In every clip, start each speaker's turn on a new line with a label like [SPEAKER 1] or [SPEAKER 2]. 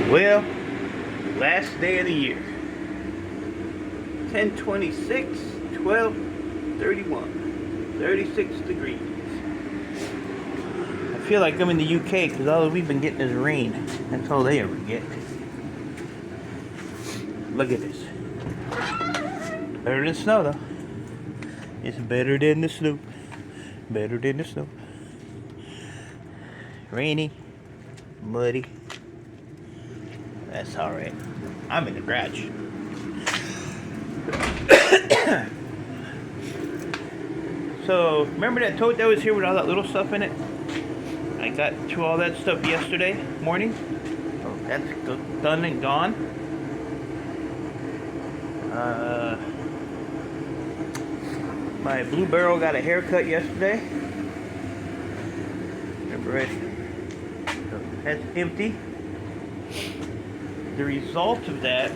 [SPEAKER 1] Well, last day of the year. 10:26, 12:31, 36 degrees. I feel like I'm in the UK because all we've been getting is rain. That's all they ever get. Look at this. Better than snow though. It's better than the snow. Better than the snow. Rainy, muddy. That's alright. I'm in the garage. So, remember that tote that was here with all that little stuff in it? I got through all that stuff yesterday morning. So that's done and gone. My Blue Barrel got a haircut yesterday. Remember, right? So that's empty. The result of that,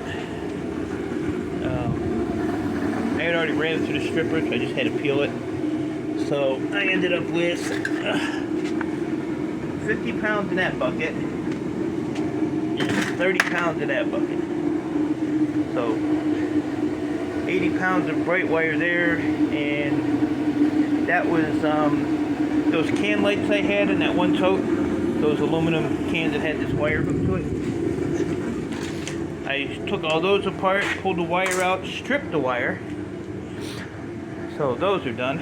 [SPEAKER 1] I had already ran it through the stripper, so I just had to peel it. So I ended up with 50 pounds in that bucket and 30 pounds in that bucket. So 80 pounds of bright wire there, and that was those can lights I had in that one tote, those aluminum cans that had this wire hooked to it. I took all those apart, pulled the wire out, stripped the wire. So those are done.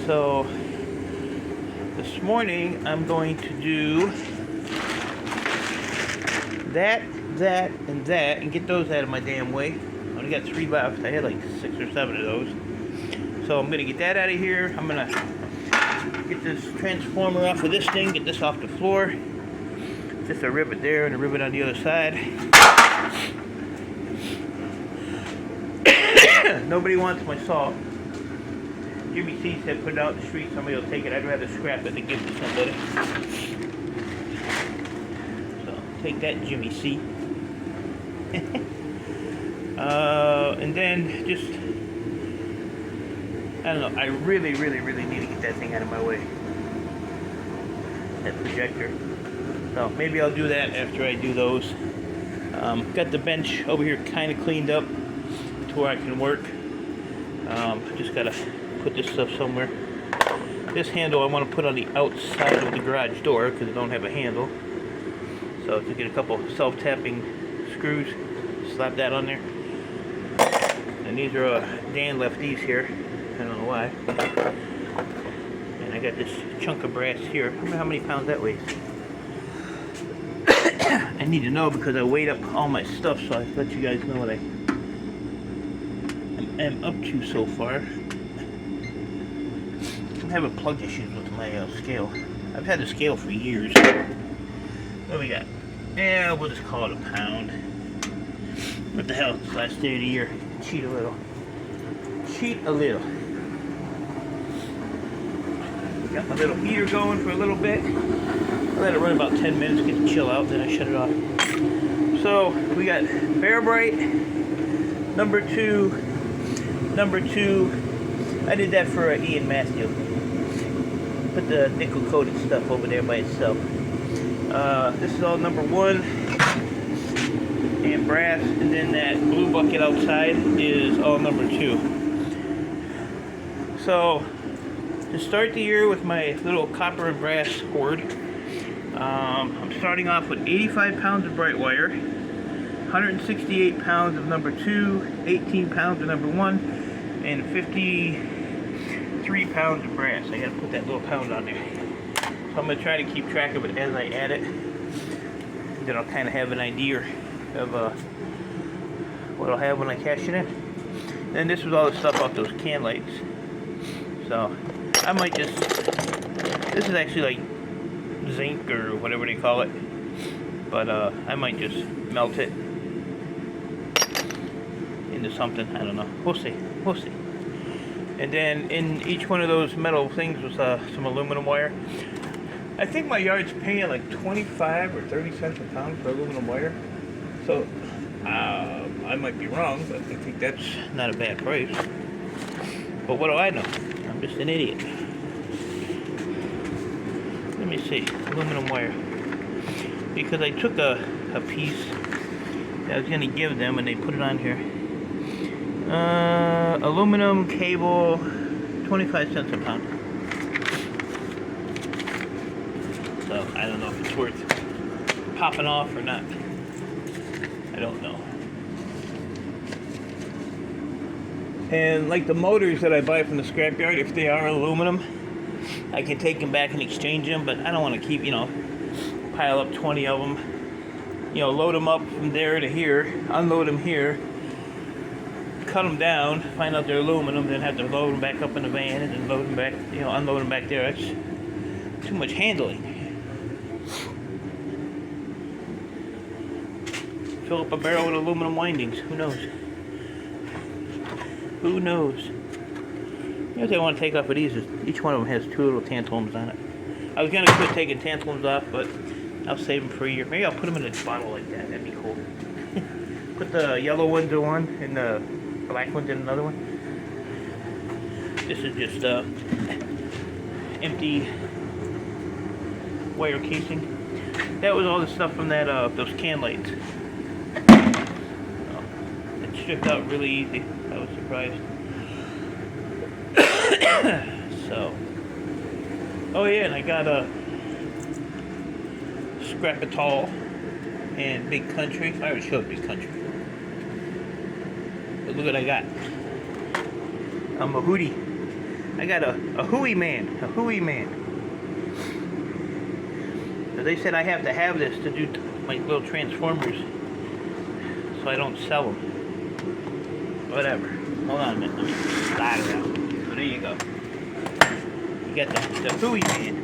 [SPEAKER 1] So this morning I'm going to do that, and that, and get those out of my damn way. I only got 3 left. I had like 6 or 7 of those. So I'm gonna get that out of here. I'm gonna get this transformer off of this thing, get this off the floor. Just a rivet there and a rivet on the other side. Nobody wants my salt. Jimmy C said put it out in the street, somebody will take it. I'd rather scrap it than give it to somebody. So take that, Jimmy C. And then just, I don't know, I really need to get that thing out of my way. That projector. So maybe I'll do that after I do those. Got the bench over here kind of cleaned up to where I can work. Just gotta put this stuff somewhere. This handle I want to put on the outside of the garage door because I don't have a handle. So to get a couple self-tapping screws, slap that on there. And these are Dan left these here. I don't know why. And I got this chunk of brass here. I wonder how many pounds that weighs. I need to know because I weighed up all my stuff, so I let you guys know what I am up to so far. I'm having plug issues with my scale. I've had the scale for years. What do we got? Yeah, we'll just call it a pound. What the hell? It's the last day of the year. Cheat a little. Cheat a little. Got my little heater going for a little bit. I let it run about 10 minutes, get to chill out, then I shut it off. So we got Bear Bright, number two. I did that for Ian Matthew. Put the nickel coated stuff over there by itself. This is all number 1 and brass, and then that blue bucket outside is all number 2. So to start the year with my little copper and brass hoard, I'm starting off with 85 pounds of bright wire, 168 pounds of number 2, 18 pounds of number 1, and 53 pounds of brass. I gotta put that little pound on there. So I'm gonna try to keep track of it as I add it. Then I'll kind of have an idea of what I'll have when I cash it in. Then this was all the stuff off those can lights. So I might just, this is actually like zinc or whatever they call it, but I might just melt it into something. I don't know. We'll see. And then in each one of those metal things was some aluminum wire. I think my yard's paying like 25 or 30 cents a pound for aluminum wire. So I might be wrong, but I think that's not a bad price. But what do I know? I'm just an idiot. Let me see. Aluminum wire. because I took a piece that I was going to give them and they put it on here. Aluminum cable, 25 cents a pound. So I don't know if it's worth popping off or not. I don't know. And like the motors that I buy from the scrapyard, if they are aluminum, I can take them back and exchange them, but I don't want to keep, pile up 20 of them. Load them up from there to here, unload them here, cut them down, find out they're aluminum, then have to load them back up in the van and then load them back, unload them back there. That's too much handling. Fill up a barrel with aluminum windings. Who knows? Who knows? The other thing I want to take off of these is each one of them has 2 little tantalums on it. I was going to quit taking tantalums off, but I'll save them for a year. Maybe I'll put them in a bottle like that. That'd be cool. Put the yellow ones in one and the black ones in another one. This is just empty wire casing. That was all the stuff from that those can lights. It stripped out really easy. I was surprised. So, oh yeah, and I got a Scrap-A-Tall and Big Country. I already showed Big Country. But look what I got. I'm a hootie. I got a hooey man. A hooey man. So they said I have to have this to do my little transformers, so I don't sell them. Whatever. Hold on a minute. Let me slide it out. So there you go. You got the hooey man.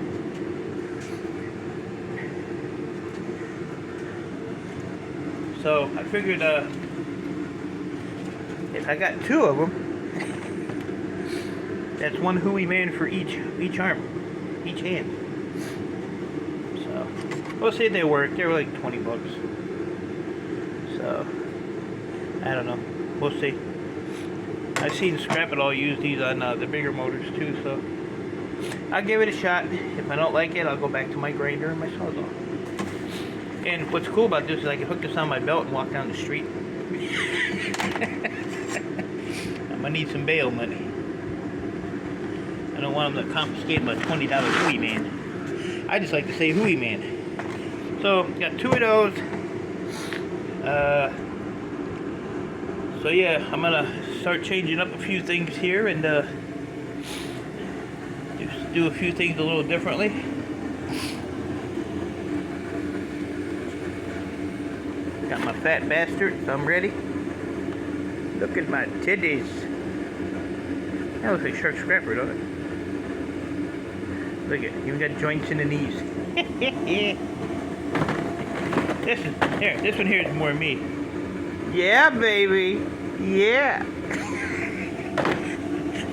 [SPEAKER 1] So I figured if I got 2 of them, that's 1 hooey man for each arm, each hand. So we'll see if they work. They were like 20 bucks. So I don't know. We'll see. I've seen Scrap-A-Tall use these on the bigger motors too, so I'll give it a shot. If I don't like it, I'll go back to my grinder and my Sawzall. And what's cool about this is I can hook this on my belt and walk down the street. I'm gonna need some bail money. I don't want them to confiscate my $20 hooey man. I just like to say hooey man. So got 2 of those. So yeah, I'm gonna start changing up a few things here and do a few things a little differently. Got my fat bastard, so I'm ready. Look at my titties. That looks like shark scrapper, doesn't it? Look at it, even got joints in the knees. This one here is more me. Yeah, baby. Yeah.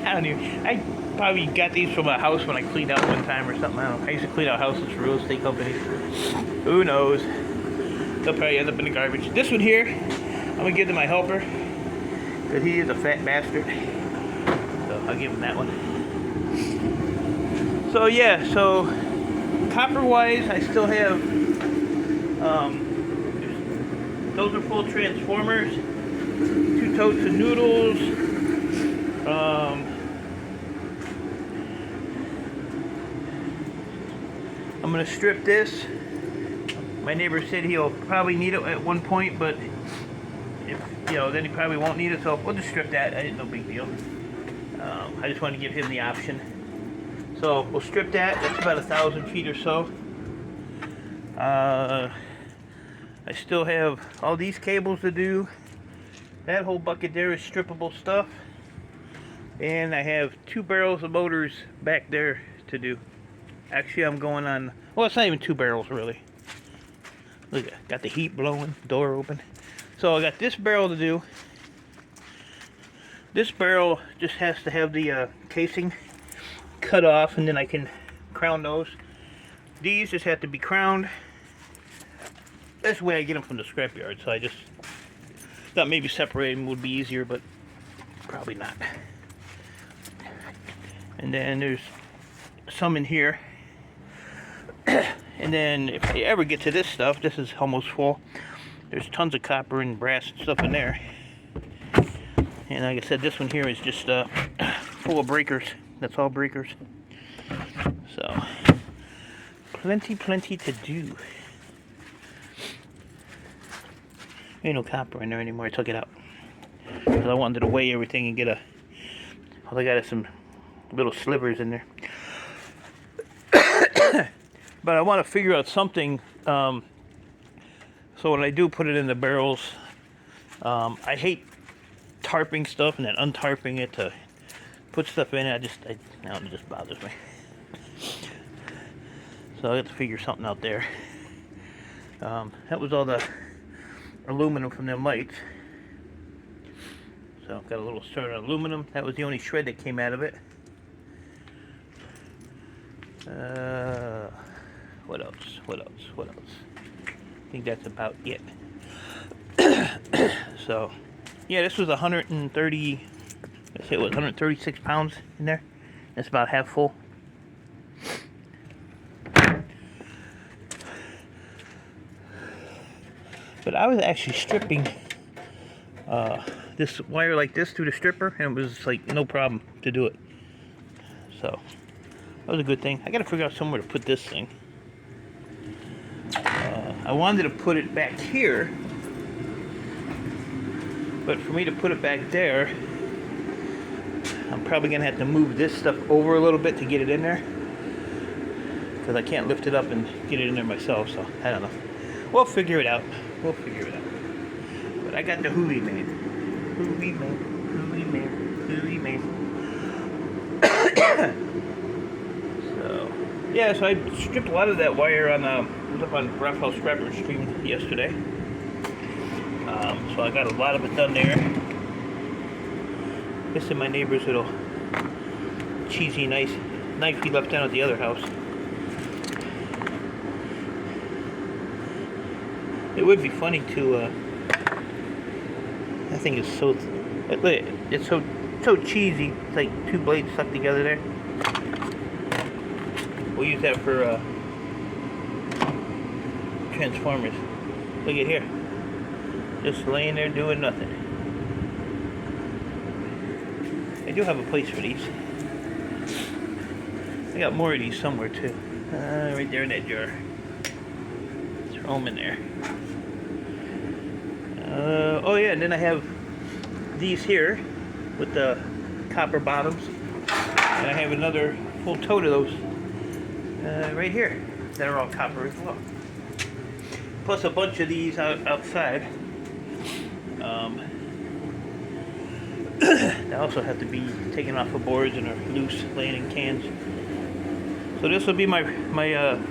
[SPEAKER 1] I probably got these from a house when I cleaned out one time or something. I don't know. I used to clean out houses for real estate companies. Who knows? They'll probably end up in the garbage. This one here, I'm going to give to my helper, because he is a fat bastard. So I'll give him that one. So yeah, so copper-wise, I still have, those are full transformers, 2 totes of noodles, I'm going to strip this. My neighbor said he'll probably need it at one point, but if then he probably won't need it, so we'll just strip that. It's no big deal. I just want to give him the option. So we'll strip that. That's about 1,000 feet or so. I still have all these cables to do. That whole bucket there is strippable stuff. And I have 2 barrels of motors back there to do. Actually, I'm going on, well, it's not even 2 barrels really. Look, got the heat blowing, door open. So I got this barrel to do. This barrel just has to have the casing cut off, and then I can crown those. These just have to be crowned. That's the way I get them from the scrapyard, so I just thought maybe separating them would be easier, but probably not. And then there's some in here. And then if I ever get to this stuff, this is almost full. There's tons of copper and brass and stuff in there. And like I said, this one here is just full of breakers. That's all breakers. So, plenty to do. Ain't no copper in there anymore. I took it out because I wanted to weigh everything and get a. All I got is some little slivers in there. But I want to figure out something. So when I do put it in the barrels, I hate tarping stuff and then untarping it to put stuff in it. It just bothers me. So I have to figure something out there. That was all the aluminum from them lights. So got a little start on aluminum. That was the only shred that came out of it. What else? I think that's about it. So, yeah, this was 130. Let's say it was 136 pounds in there. That's about half full. But I was actually stripping this wire like this through the stripper, and it was like no problem to do it. So that was a good thing. I gotta figure out somewhere to put this thing. I wanted to put it back here, but for me to put it back there, I'm probably gonna have to move this stuff over a little bit to get it in there, because I can't lift it up and get it in there myself. So I don't know. We'll figure it out. But I got the hooey man. So yeah, so I stripped a lot of that wire on. I was up on Raphael Scrapper's stream yesterday. So I got a lot of it done there. This is my neighbor's little cheesy, nice knife he left down at the other house. It would be funny to. That thing is so. It's so cheesy. It's like two blades stuck together there. We'll use that for transformers. Look at here. Just laying there doing nothing. I do have a place for these. I got more of these somewhere too. Right there in that jar. Throw them in there. Oh yeah, and then I have these here with the copper bottoms, and I have another full tote of those right here that are all copper as well. Plus a bunch of these outside. They also have to be taken off of boards and are loose, laying in cans. So this will be my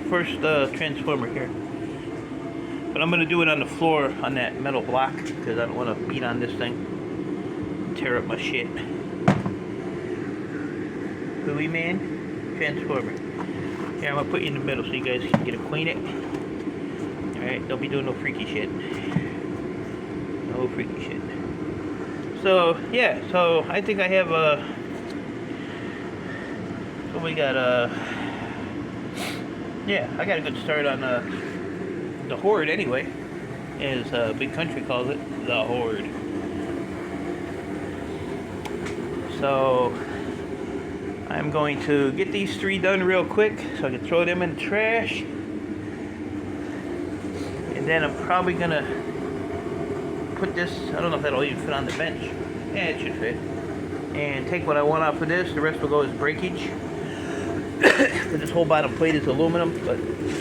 [SPEAKER 1] first transformer here. But I'm going to do it on the floor on that metal block because I don't want to beat on this thing. Tear up my shit. Hooey man, transformer. Here, I'm going to put you in the middle so you guys can get acquainted. Alright, don't be doing no freaky shit. No freaky shit. So, yeah, so I think I have so we got yeah, I got a good start on the Horde anyway, as Big Country calls it, the Horde. So I'm going to get these 3 done real quick so I can throw them in the trash, and then I'm probably gonna put this, I don't know if that'll even fit on the bench. Yeah, it should fit. And take what I want off of this, the rest will go as breakage. This whole bottom plate is aluminum, but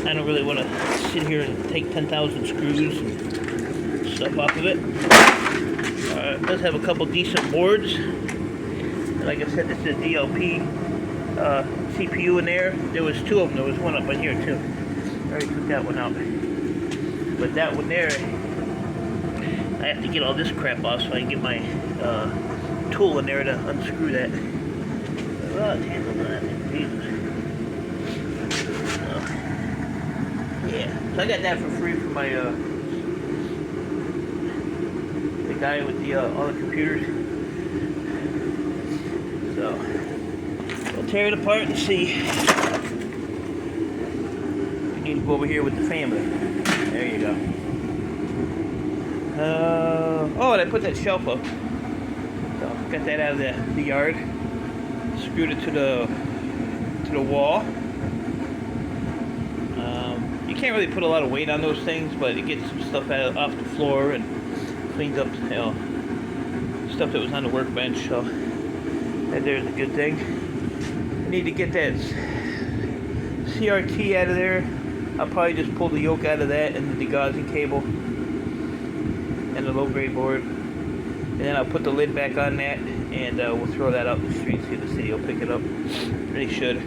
[SPEAKER 1] I don't really want to sit here and take 10,000 screws and stuff off of it. It does have a couple decent boards. And like I said, this is DLP CPU in there. There was 2 of them. There was one up in here too. I already took that one out. But that one there, I have to get all this crap off so I can get my tool in there to unscrew that. Oh, Jesus. Yeah, so I got that for free from my the guy with the all the computers. So we'll tear it apart and see. We need to go over here with the family. There you go. Oh, and I put that shelf up. So got that out of the yard. Screwed it to the wall. You can't really put a lot of weight on those things, but it gets some stuff off the floor and cleans up, you know, stuff that was on the workbench. So that there's a good thing. I need to get that CRT out of there. I'll probably just pull the yoke out of that and the degaussing cable and the low grade board, and then I'll put the lid back on that, and we'll throw that out in the street. See if the city will pick it up. They should.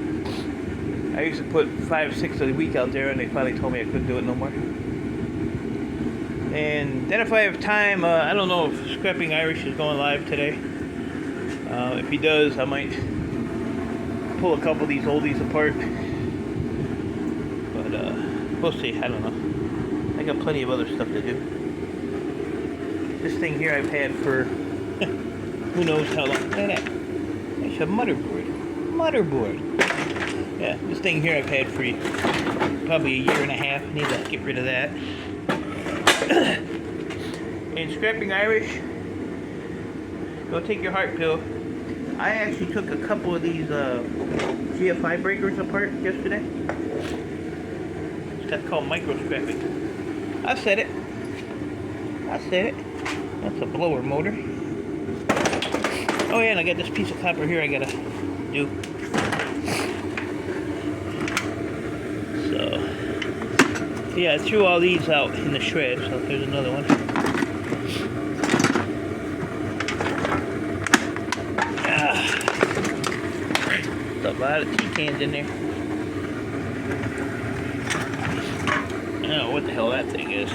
[SPEAKER 1] I used to put 5 or 6 a week out there, and they finally told me I couldn't do it no more. And then if I have time, I don't know if Scrapping Irish is going live today. If he does, I might pull a couple of these oldies apart. But we'll see. I don't know. I got plenty of other stuff to do. This thing here I've had for who knows how long. Look at that. It's a motherboard. Motherboard. Yeah, this thing here I've had for probably a year and a half. I need to get rid of that. And Scrapping Irish, go take your heart pill. I actually took a couple of these GFI breakers apart yesterday. That's called micro scrapping. I said it. I said it. That's a blower motor. Oh yeah, and I got this piece of copper here I gotta do. So, yeah, I threw all these out in the shred, so there's another one. There's a lot of tea cans in there. I don't know what the hell that thing is.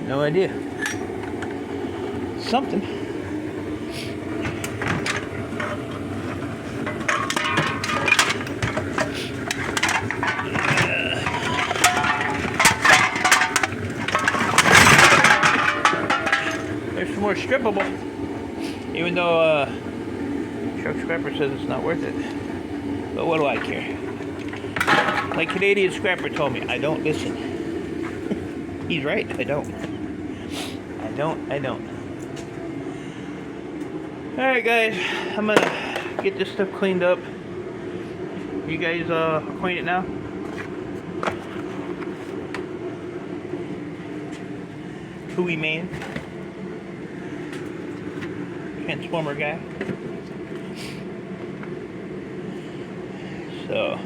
[SPEAKER 1] No idea. Something. There's some more strippable. Even though Truck Scrapper says it's not worth it. But what do I care? Like Canadian Scrapper told me, I don't listen. He's right, I don't. I don't. Alright guys, I'm gonna get this stuff cleaned up. You guys acquainted now? Hooey Man. Transformer guy. So,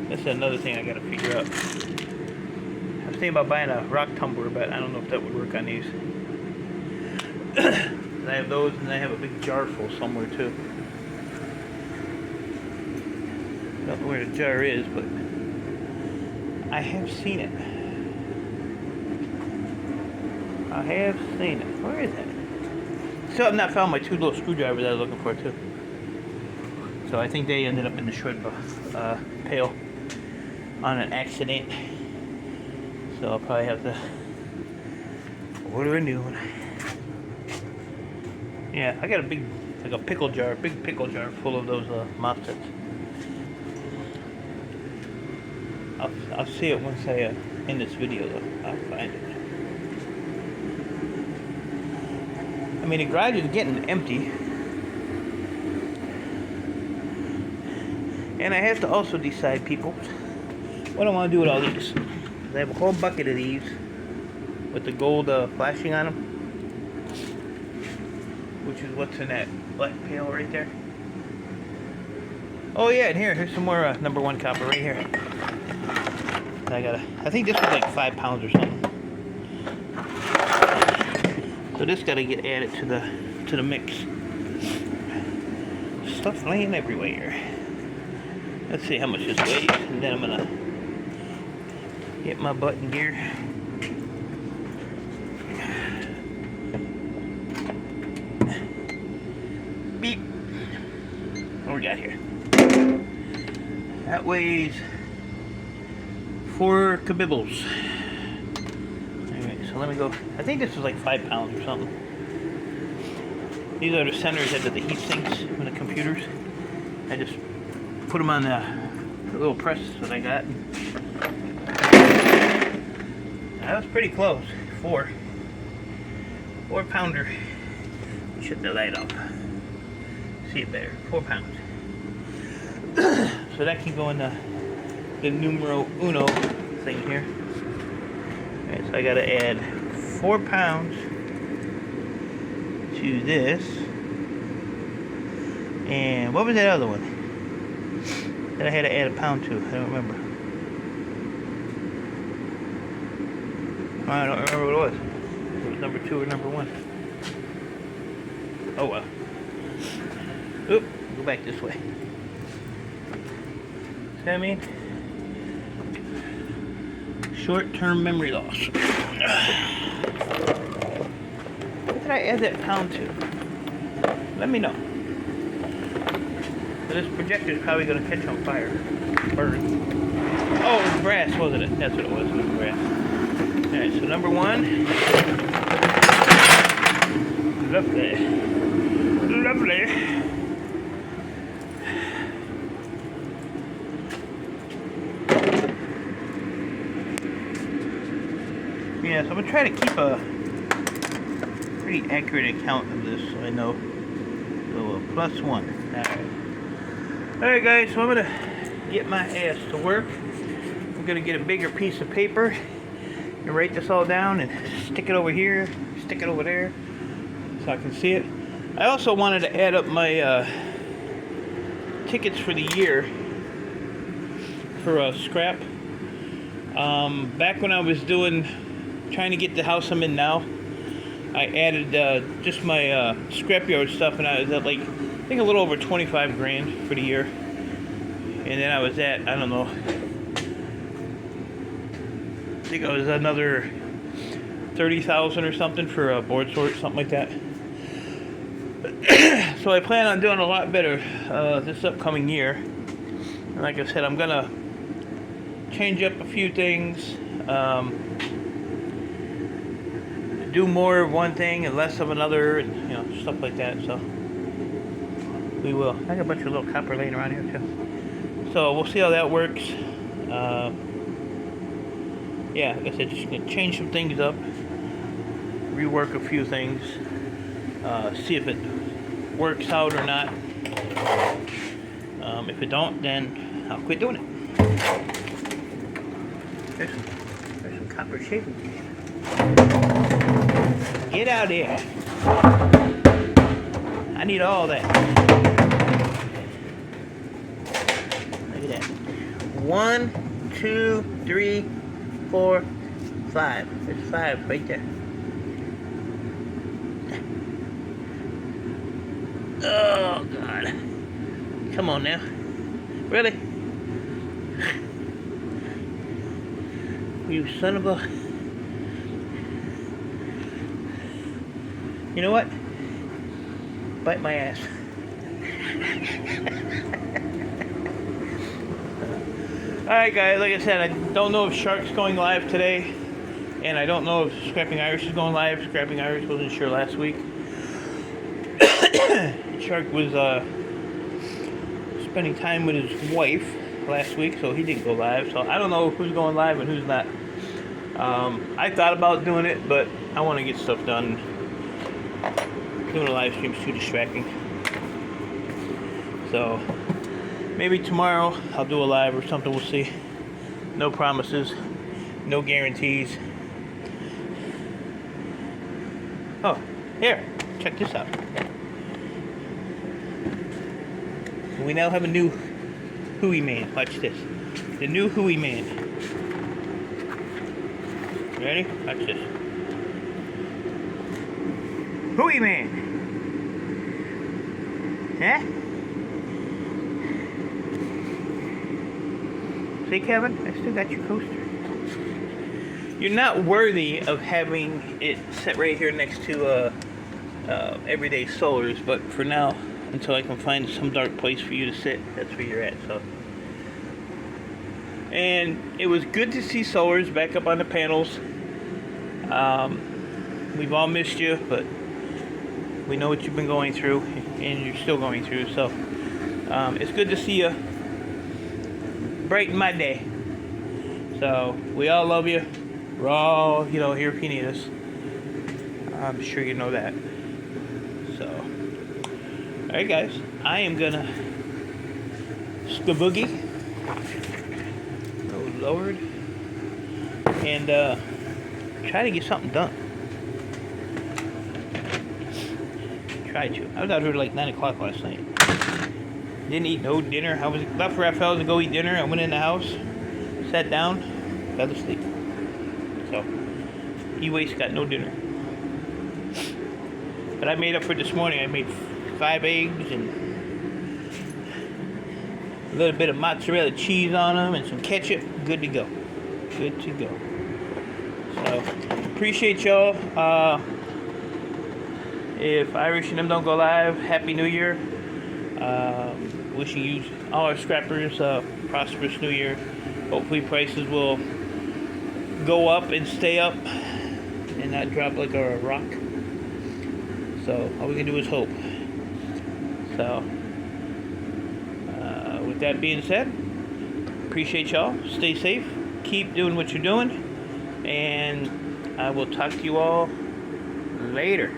[SPEAKER 1] that's another thing I gotta figure out. I was thinking about buying a rock tumbler, but I don't know if that would work on these. I have those, and I have a big jar full somewhere too. Don't know where the jar is, but I have seen it. I have seen it. Where is it? Still have not found my 2 little screwdrivers that I was looking for too. So I think they ended up in the shred pail on an accident. So I'll probably have to order a new one. Yeah, I got a big, like a pickle jar, big pickle jar full of those MOSFETs. I'll see it once I end this video though. I'll find it. I mean, the garage is getting empty. And I have to also decide, people, what I want to do with all these. I have a whole bucket of these with the gold flashing on them, which is what's in that black pail right there. Oh yeah, and here's some more number 1 copper right here. And I think this was like 5 pounds or something. So this got to get added to the mix. Stuff laying everywhere. Let's see how much this weighs, and then I'm gonna get my button gear. Beep. What we got here? That weighs 4 kabibbles. Alright, so let me go. I think this was like 5 pounds or something. These are the centers of the heat sinks from the computers. I just put them on the little press that I got. That was pretty close. 4 pounder. Shut the light off. See it better. 4 pounds. So that can go in the numero uno thing here. Alright, so I gotta add 4 pounds to this. And what was that other one that I had to add a pound to? I don't remember. I don't remember what it was. It was number 2 or number 1. Oh well. Oop, go back this way. See what I mean? Short-term memory loss. What did I add that pound to? Let me know. This projector is probably going to catch on fire. Burn. Oh, it was brass, wasn't it? That's what it was. It was brass. Alright, so number 1. Lovely. Lovely. Yeah, so I'm going to try to keep a pretty accurate account of this so I know. So, +1. Alright. Alright guys, so I'm going to get my ass to work. I'm going to get a bigger piece of paper and write this all down and stick it over here, stick it over there so I can see it. I also wanted to add up my tickets for the year for scrap. Back when I was trying to get the house I'm in now, I added just my scrapyard stuff, and I was at like, I think a little over 25 grand for the year. And then I was at, I don't know, I think it was another 30,000 or something for a board sort, something like that. So I plan on doing a lot better this upcoming year. And like I said, I'm gonna change up a few things, do more of one thing and less of another, and you know, stuff like that. So we will. I got a bunch of little copper laying around here too. So we'll see how that works. Yeah, like I said, just gonna change some things up, rework a few things, see if it works out or not. If it don't, then I'll quit doing it. There's some copper shaving. Get out here. I need all that. Look at that. 1, 2, 3, 4, 5. There's 5 right there. Oh, God. Come on now. Really? You son of a... You know what? Bite my ass. Alright guys, like I said, I don't know if Shark's going live today. And I don't know if Scrapping Irish is going live. Scrapping Irish wasn't sure last week. Shark was spending time with his wife last week, so he didn't go live. So I don't know who's going live and who's not. I thought about doing it, but I want to get stuff done. Doing a live stream is too distracting. So maybe tomorrow I'll do a live or something. We'll see. No promises, no guarantees. Oh, here, check this out. We now have a new Hooey Man. Watch this. The new Hooey Man. Ready? Watch this. Hooey Man! Huh? See, Kevin? I still got your coaster. You're not worthy of having it set right here next to Everyday Solars, but for now, until I can find some dark place for you to sit, that's where you're at. So, and it was good to see Solars back up on the panels. We've all missed you, but we know what you've been going through, and you're still going through. So it's good to see you brighten my day. So we all love you. We're all, here if you need us. I'm sure you know that. So, alright guys, I am gonna skaboogie. Oh Lord. And try to get something done. Try to. I was out here like 9 o'clock last night. Didn't eat no dinner. I was left for Raphael to go eat dinner. I went in the house, sat down, fell asleep. So, E-Waste got no dinner. But I made up for it this morning. I made 5 eggs and a little bit of mozzarella cheese on them and some ketchup. Good to go. Good to go. So, appreciate y'all. If Irish and them don't go live, Happy New Year. Wishing you, all our scrappers, prosperous New Year. Hopefully prices will go up and stay up and not drop like a rock. So all we can do is hope. So with that being said, appreciate y'all. Stay safe. Keep doing what you're doing. And I will talk to you all later.